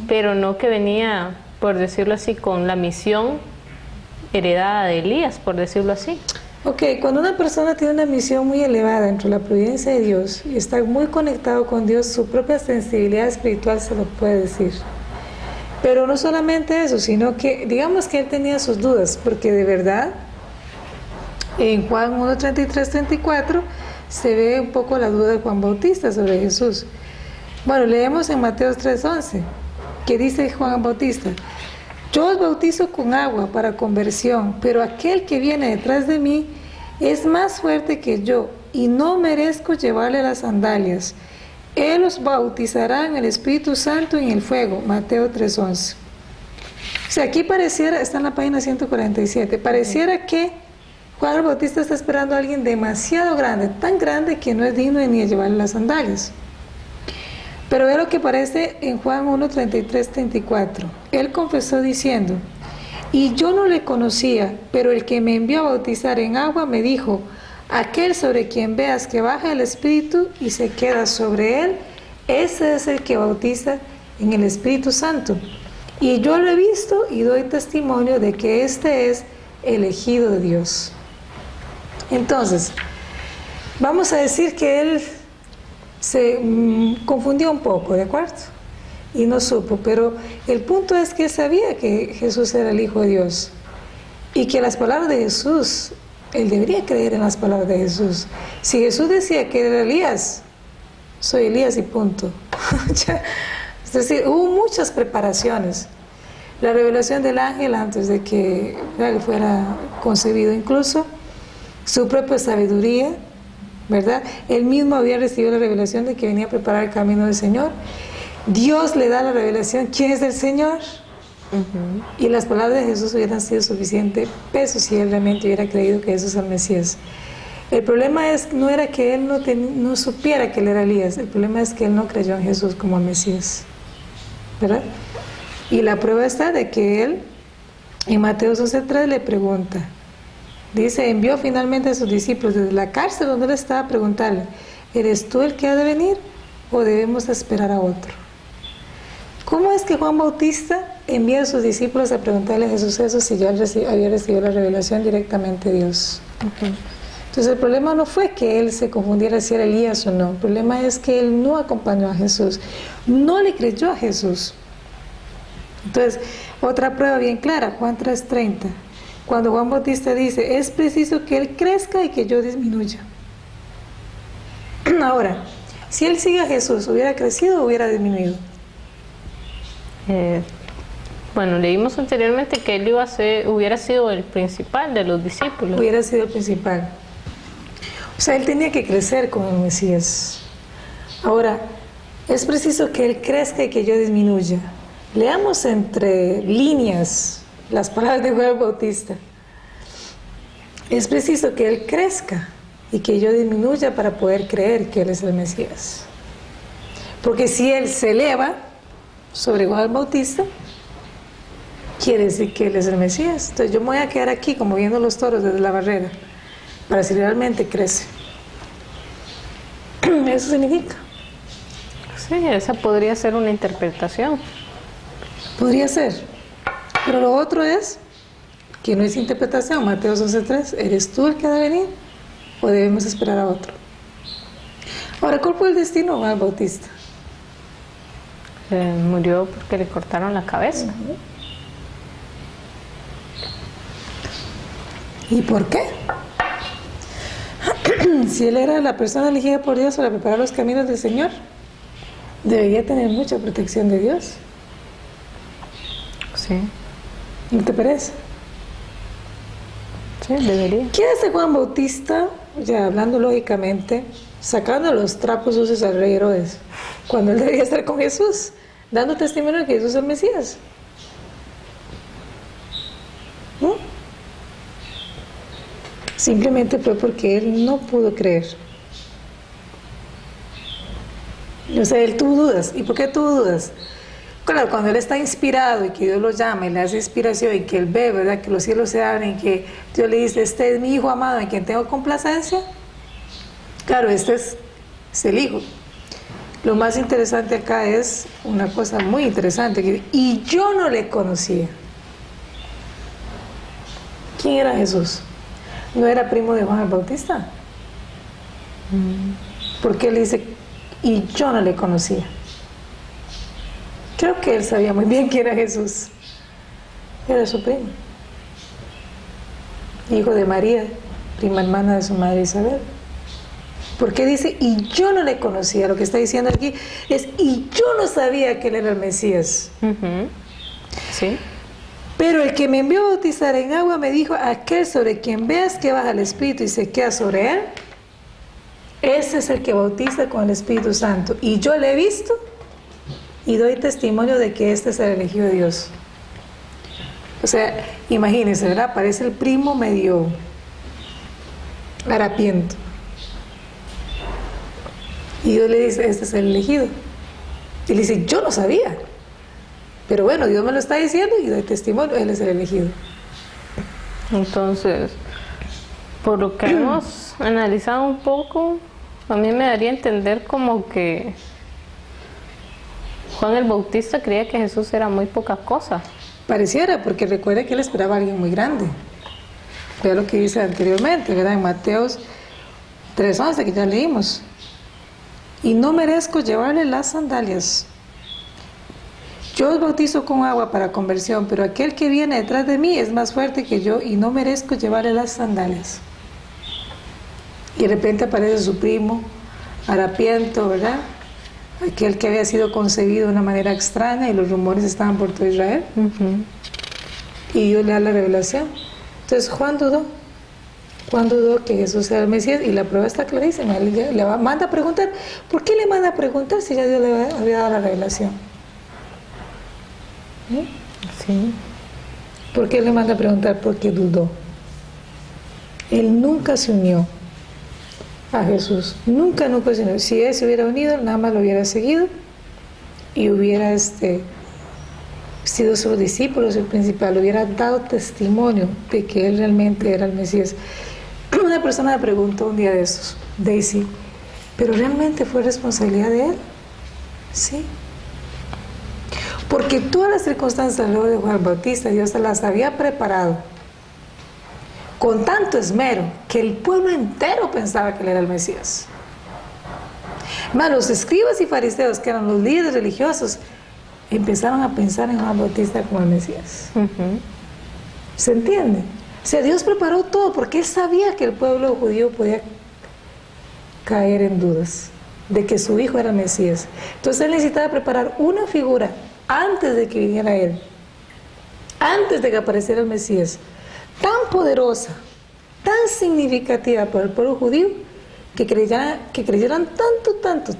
pero no que venía, por decirlo así, con la misión heredada de Elías, por decirlo así. Ok, cuando una persona tiene una misión muy elevada dentro de la providencia de Dios y está muy conectado con Dios, su propia sensibilidad espiritual se lo puede decir. Pero no solamente eso, sino que digamos que él tenía sus dudas, porque de verdad en Juan 1:33-34 se ve un poco la duda de Juan Bautista sobre Jesús. Bueno, leemos en Mateo 3:11, que dice Juan Bautista: yo os bautizo con agua para conversión, pero aquel que viene detrás de mí es más fuerte que yo y no merezco llevarle las sandalias. Él os bautizará en el Espíritu Santo y en el fuego. Mateo 3:11. O sea, aquí pareciera, está en la página 147, pareciera que Juan el Bautista está esperando a alguien demasiado grande, tan grande que no es digno de ni de llevarle las sandalias. Pero ve lo que aparece en Juan 1, 33, 34. Él confesó diciendo: y yo no le conocía, pero el que me envió a bautizar en agua me dijo: aquel sobre quien veas que baja el Espíritu y se queda sobre él, ese es el que bautiza en el Espíritu Santo. Y yo lo he visto y doy testimonio de que este es elegido de Dios. Entonces, vamos a decir que él se confundió un poco, ¿de acuerdo? Y no supo, pero el punto es que él sabía que Jesús era el Hijo de Dios y que las palabras de Jesús, él debería creer en las palabras de Jesús. Si Jesús decía que era Elías, soy Elías y punto. Es decir, hubo muchas preparaciones. La revelación del ángel antes de que él fuera concebido, incluso su propia sabiduría, ¿verdad? Él mismo había recibido la revelación de que venía a preparar el camino del Señor. Dios le da la revelación, ¿quién es el Señor? Y las palabras de Jesús hubieran sido suficiente peso si él realmente hubiera creído que Jesús es el Mesías. El problema no era que él no supiera que él era Elías, el problema es que él no creyó en Jesús como el Mesías, ¿verdad? Y la prueba está de que él, en Mateo 11:3 le pregunta, dice, envió finalmente a sus discípulos desde la cárcel donde él estaba a preguntarle: ¿eres tú el que ha de venir o debemos esperar a otro? ¿Cómo es que Juan Bautista envía a sus discípulos a preguntarle a Jesús eso si ya había recibido la revelación directamente de Dios? Entonces el problema no fue que él se confundiera si era Elías o no, el problema es que él no acompañó a Jesús, no le creyó a Jesús. Entonces, otra prueba bien clara, Juan 3:30, cuando Juan Bautista dice: es preciso que él crezca y que yo disminuya. Ahora, si él sigue a Jesús, ¿hubiera crecido o hubiera disminuido? Bueno, leímos anteriormente que él hubiera sido el principal de los discípulos. Hubiera sido el principal. O sea, él tenía que crecer con el Mesías. Ahora, es preciso que él crezca y que yo disminuya. Leamos entre líneas las palabras de Juan Bautista. Es preciso que él crezca y que yo disminuya para poder creer que él es el Mesías. Porque si él se eleva sobre Juan Bautista, quiere decir que él es el Mesías. Entonces yo me voy a quedar aquí como viendo los toros desde la barrera para si realmente crece. Eso significa. Sí, esa podría ser una interpretación. Podría ser. Pero lo otro es que no es interpretación. Mateo 11:3, ¿eres tú el que ha de venir o debemos esperar a otro? Ahora, ¿cuál fue el destino de Juan Bautista? Murió porque le cortaron la cabeza. ¿Y por qué? Si él era la persona elegida por Dios para preparar los caminos del Señor, debería tener mucha protección de Dios. Sí. ¿No te parece? Sí, debería. ¿Qué hace Juan Bautista, ya hablando lógicamente, sacando los trapos sucios al rey Herodes, cuando él debería estar con Jesús, dando testimonio de que Jesús es el Mesías? ¿No? Simplemente fue porque él no pudo creer. O sea, él tuvo dudas. ¿Y por qué tuvo dudas? Claro, cuando él está inspirado y que Dios lo llama y le hace inspiración y que él ve, ¿verdad?, que los cielos se abren y que Dios le dice: este es mi hijo amado en quien tengo complacencia. Claro, este es el hijo. Lo más interesante acá es una cosa muy interesante. Y yo no le conocía. ¿Quién era Jesús? ¿No era primo de Juan el Bautista? ¿Por qué él dice: y yo no le conocía? Creo que él sabía muy bien quién era Jesús. Era su primo, hijo de María, prima hermana de su madre Isabel. ¿Por qué dice: y yo no le conocía? Lo que está diciendo aquí es: y yo no sabía que él era el Mesías. Sí. Pero el que me envió a bautizar en agua me dijo: aquel sobre quien veas que baja el Espíritu y se queda sobre él, ese es el que bautiza con el Espíritu Santo. Y yo le he visto y doy testimonio de que este es el elegido de Dios. O sea, imagínense, ¿verdad? Parece el primo medio harapiento. Y Dios le dice, este es el elegido. Y le dice, yo no sabía. Pero bueno, Dios me lo está diciendo y doy testimonio, él es el elegido. Entonces, por lo que hemos analizado un poco, a mí me daría a entender como que Juan el Bautista creía que Jesús era muy poca cosa. Pareciera, porque recuerda que él esperaba a alguien muy grande. Vea lo que dice anteriormente, ¿verdad? En Mateos 3:11, que ya leímos. Y no merezco llevarle las sandalias. Yo os bautizo con agua para conversión, pero aquel que viene detrás de mí es más fuerte que yo y no merezco llevarle las sandalias. Y de repente aparece su primo, harapiento, ¿verdad? Aquel que había sido concebido de una manera extraña y los rumores estaban por todo Israel. Y Dios le da la revelación. Entonces Juan dudó que Jesús era el Mesías y la prueba está clarísima. Le manda a preguntar. ¿Por qué le manda a preguntar si ya Dios le había dado la revelación? Sí. ¿Por qué le manda a preguntar? Porque dudó. Él nunca se unió a Jesús. Nunca se unió. Si él se hubiera unido, nada más lo hubiera seguido y hubiera sido su discípulo, su principal, hubiera dado testimonio de que él realmente era el Mesías. Una persona me preguntó un día de esos, Daisy, ¿pero realmente fue responsabilidad de él? Sí. Porque todas las circunstancias luego de Juan Bautista, Dios se las había preparado con tanto esmero que el pueblo entero pensaba que él era el Mesías. Los escribas y fariseos, que eran los líderes religiosos, empezaron a pensar en Juan Bautista como el Mesías. ¿Se entiende? O sea, Dios preparó todo porque él sabía que el pueblo judío podía caer en dudas de que su hijo era el Mesías. Entonces él necesitaba preparar una figura antes de que viniera él, antes de que apareciera el Mesías, tan poderosa, tan significativa para el pueblo judío, que creyeran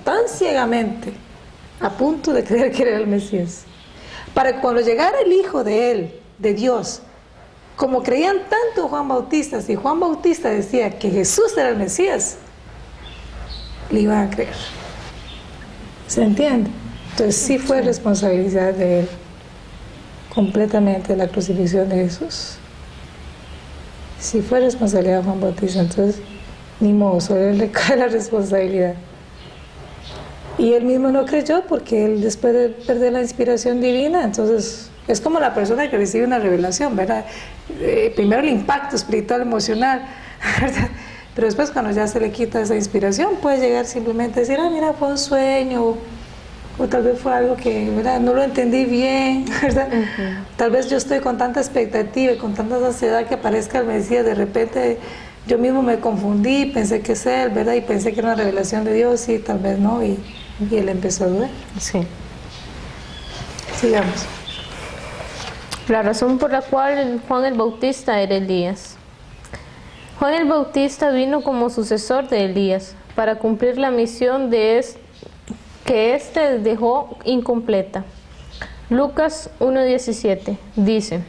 tan ciegamente, a punto de creer que era el Mesías, para que cuando llegara el hijo de él, de Dios, como creían tanto en Juan Bautista, si Juan Bautista decía que Jesús era el Mesías, le iban a creer. ¿Se entiende? Entonces sí fue responsabilidad de él, completamente, la crucifixión de Jesús. Sí fue responsabilidad de Juan Bautista, entonces ni modo, sobre él le cae la responsabilidad. Y él mismo no creyó porque él, después de perder la inspiración divina, entonces es como la persona que recibe una revelación, ¿verdad? Primero el impacto espiritual, emocional, ¿verdad? Pero después cuando ya se le quita esa inspiración, puede llegar simplemente a decir, mira, fue un sueño, o tal vez fue algo que, ¿verdad?, no lo entendí bien, ¿verdad? Tal vez yo estoy con tanta expectativa y con tanta ansiedad que aparezca el Mesías, de repente yo mismo me confundí, pensé que es él, ¿verdad? Y pensé que era una revelación de Dios, y tal vez no, y él empezó a dudar. Sí. Sigamos. La razón por la cual Juan el Bautista era Elías. Juan el Bautista vino como sucesor de Elías para cumplir la misión que éste dejó incompleta. Lucas 1:17 dice: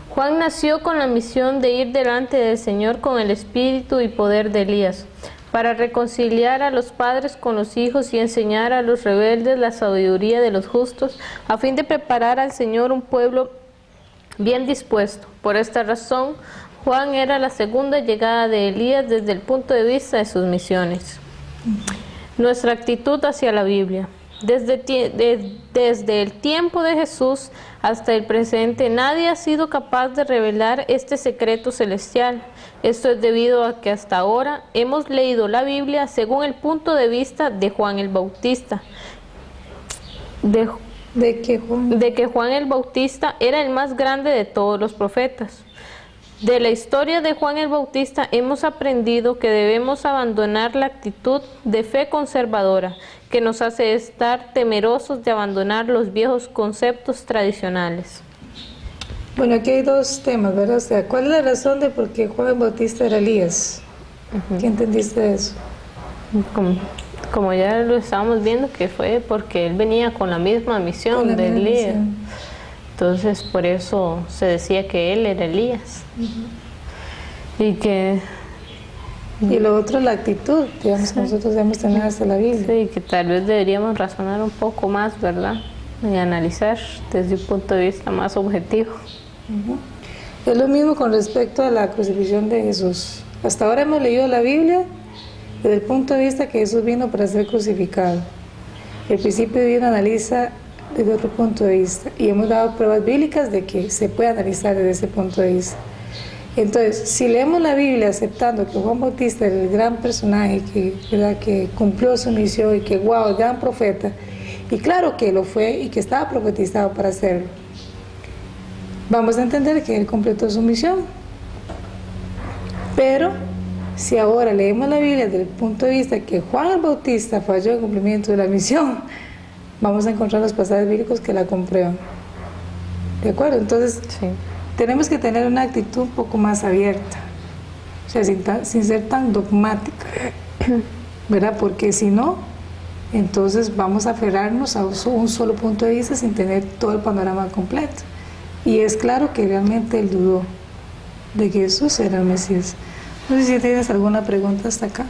Juan nació con la misión de ir delante del Señor con el espíritu y poder de Elías, para reconciliar a los padres con los hijos y enseñar a los rebeldes la sabiduría de los justos, a fin de preparar al Señor un pueblo bien dispuesto. Por esta razón, Juan era la segunda llegada de Elías desde el punto de vista de sus misiones. Nuestra actitud hacia la Biblia. Desde el tiempo de Jesús hasta el presente, nadie ha sido capaz de revelar este secreto celestial. Esto es debido a que hasta ahora hemos leído la Biblia según el punto de vista de Juan el Bautista. De que Juan el Bautista era el más grande de todos los profetas. De la historia de Juan el Bautista hemos aprendido que debemos abandonar la actitud de fe conservadora que nos hace estar temerosos de abandonar los viejos conceptos tradicionales. Bueno, aquí hay dos temas, ¿verdad? O sea, ¿cuál es la razón de por qué Juan el Bautista era Elías? ¿Qué entendiste de eso? Como ya lo estábamos viendo, que fue porque él venía con la misma misión de Elías. Entonces, por eso se decía que él era Elías. Y que Y lo otro, la actitud, digamos, que nosotros debemos tener hasta la Biblia. Sí, que tal vez deberíamos razonar un poco más, ¿verdad? Y analizar desde un punto de vista más objetivo. Es lo mismo con respecto a la crucifixión de Jesús. Hasta ahora hemos leído la Biblia desde el punto de vista que Jesús vino para ser crucificado. El principio divino analiza desde otro punto de vista y hemos dado pruebas bíblicas de que se puede analizar desde ese punto de vista. Entonces, si leemos la Biblia aceptando que Juan Bautista era el gran personaje ¿verdad?, que cumplió su misión y que, wow, el gran profeta, y claro que lo fue y que estaba profetizado para hacerlo, vamos a entender que él completó su misión. Pero si ahora leemos la Biblia desde el punto de vista que Juan el Bautista falló en cumplimiento de la misión, vamos a encontrar los pasajes bíblicos que la comprueban. ¿De acuerdo? Entonces, Sí. tenemos que tener una actitud un poco más abierta, o sea, sin ser tan dogmática, ¿verdad? Porque si no, entonces vamos a aferrarnos a un solo punto de vista sin tener todo el panorama completo. Y es claro que realmente él dudó de que Jesús era el Mesías. No sé si tienes alguna pregunta hasta acá,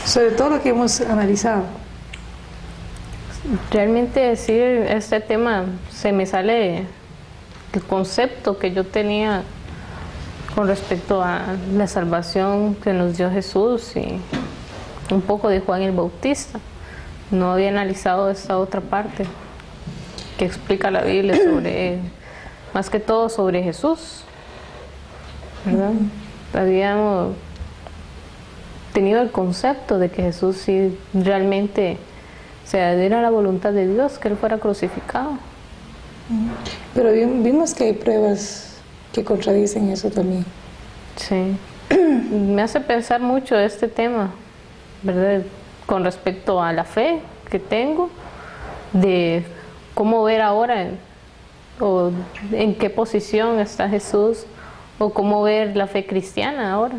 sobre todo lo que hemos analizado. Realmente decir este tema se me sale el concepto que yo tenía con respecto a la salvación que nos dio Jesús y un poco de Juan el Bautista. No había analizado esta otra parte que explica la Biblia sobre, más que todo sobre Jesús, ¿verdad? Habíamos tenido el concepto de que Jesús sí realmente era la voluntad de Dios que él fuera crucificado. Pero vimos que hay pruebas que contradicen eso también. Sí. Me hace pensar mucho este tema, ¿verdad? Con respecto a la fe que tengo, de cómo ver ahora o en qué posición está Jesús, o cómo ver la fe cristiana ahora.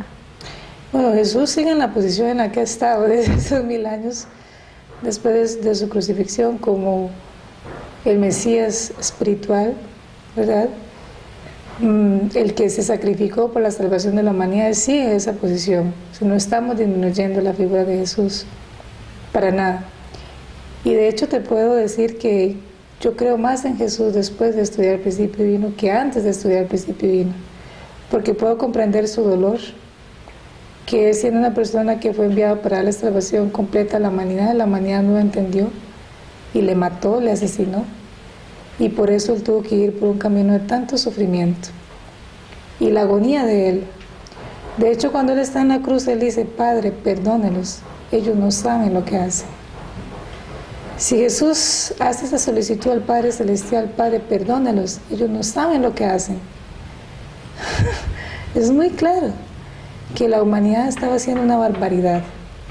Bueno, Jesús sigue en la posición en la que ha estado desde esos 1000 años después de su crucifixión como el Mesías espiritual, ¿verdad? El que se sacrificó por la salvación de la humanidad sigue en esa posición. O sea, no estamos disminuyendo la figura de Jesús, para nada. Y de hecho te puedo decir que yo creo más en Jesús después de estudiar el principio divino que antes de estudiar el principio divino, porque puedo comprender su dolor, que él siendo una persona que fue enviada para dar la salvación completa a la humanidad no lo entendió y le mató, le asesinó, y por eso él tuvo que ir por un camino de tanto sufrimiento y la agonía de él. De hecho, cuando él está en la cruz, él dice: Padre, perdónelos, ellos no saben lo que hacen. Si Jesús hace esa solicitud al Padre Celestial: Padre, perdónelos, ellos no saben lo que hacen. Es muy claro que la humanidad estaba haciendo una barbaridad,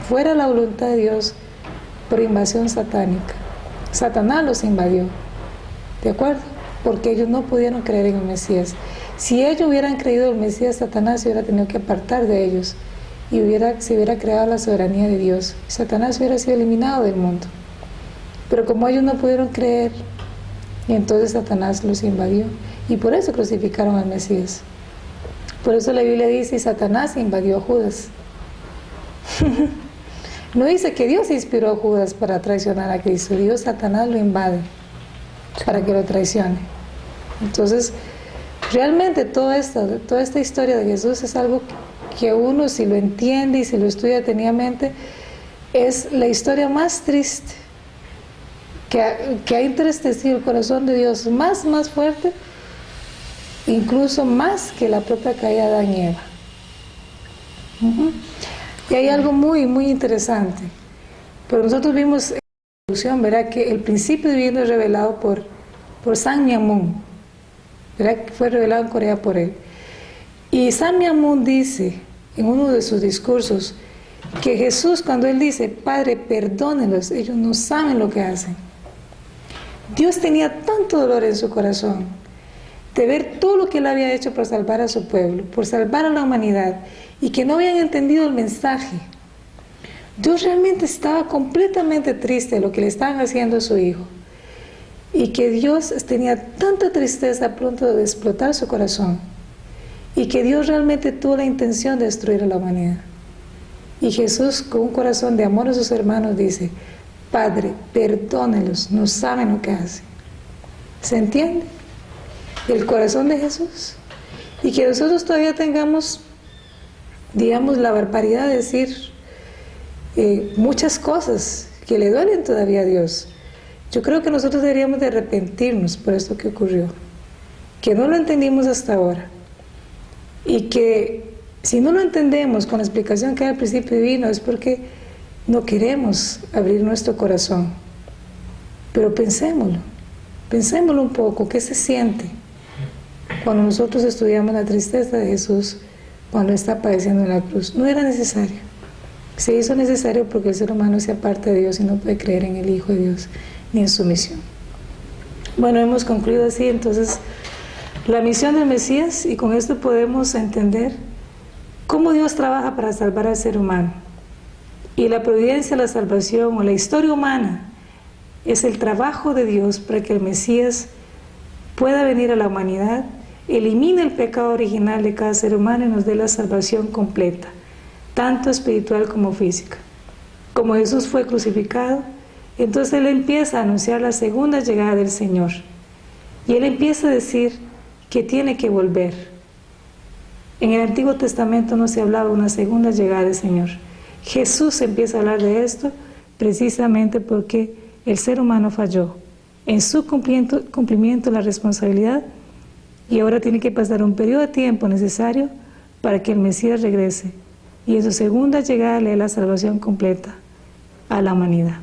fuera la voluntad de Dios, por invasión satánica. Satanás los invadió, ¿de acuerdo? Porque ellos no pudieron creer en el Mesías. Si ellos hubieran creído en el Mesías, Satanás se hubiera tenido que apartar de ellos y se hubiera creado la soberanía de Dios. Satanás hubiera sido eliminado del mundo. Pero como ellos no pudieron creer, y entonces Satanás los invadió, y por eso crucificaron al Mesías. Por eso la Biblia dice: y Satanás invadió a Judas. No dice que Dios inspiró a Judas para traicionar a Cristo. Dios, Satanás lo invade para que lo traicione. Entonces, realmente toda esta historia de Jesús es algo que uno, si lo entiende y si lo estudia detenidamente, es la historia más triste que ha entristecido el corazón de Dios, más fuerte, incluso más que la propia caída de Adán y Eva. Y hay algo muy interesante. Pero nosotros vimos en la introducción, ¿verdad?, que el principio divino es revelado por Samyamun, ¿verdad?, que fue revelado en Corea por él. Y Samyamun dice en uno de sus discursos que Jesús, cuando él dice: Padre, perdónelos, ellos no saben lo que hacen. Dios tenía tanto dolor en su corazón de ver todo lo que él había hecho por salvar a su pueblo, por salvar a la humanidad, y que no habían entendido el mensaje. Dios realmente estaba completamente triste de lo que le estaban haciendo a su hijo, y que Dios tenía tanta tristeza a punto de explotar su corazón, y que Dios realmente tuvo la intención de destruir a la humanidad. Y Jesús, con un corazón de amor a sus hermanos, dice: Padre, perdónelos, no saben lo que hacen. ¿Se entiende? El corazón de Jesús. Y que nosotros todavía tengamos, digamos, la barbaridad de decir muchas cosas que le duelen todavía a Dios. Yo creo que nosotros deberíamos de arrepentirnos por esto que ocurrió, que no lo entendimos hasta ahora, y que si no lo entendemos con la explicación que al principio divino es porque no queremos abrir nuestro corazón. Pero pensémoslo un poco, ¿qué se siente cuando nosotros estudiamos la tristeza de Jesús cuando está padeciendo en la cruz? No era necesario. Se hizo necesario porque el ser humano se aparta de Dios y no puede creer en el Hijo de Dios ni en su misión. Bueno, hemos concluido así entonces la misión del Mesías, y con esto podemos entender cómo Dios trabaja para salvar al ser humano. Y la providencia, la salvación o la historia humana es el trabajo de Dios para que el Mesías pueda venir a la humanidad, elimine el pecado original de cada ser humano y nos dé la salvación completa, tanto espiritual como física. Como Jesús fue crucificado, entonces Él empieza a anunciar la segunda llegada del Señor. Y Él empieza a decir que tiene que volver. En el Antiguo Testamento no se hablaba de una segunda llegada del Señor. Jesús empieza a hablar de esto precisamente porque el ser humano falló en su cumplimiento de la responsabilidad, y ahora tiene que pasar un periodo de tiempo necesario para que el Mesías regrese y en su segunda llegada le dé la salvación completa a la humanidad.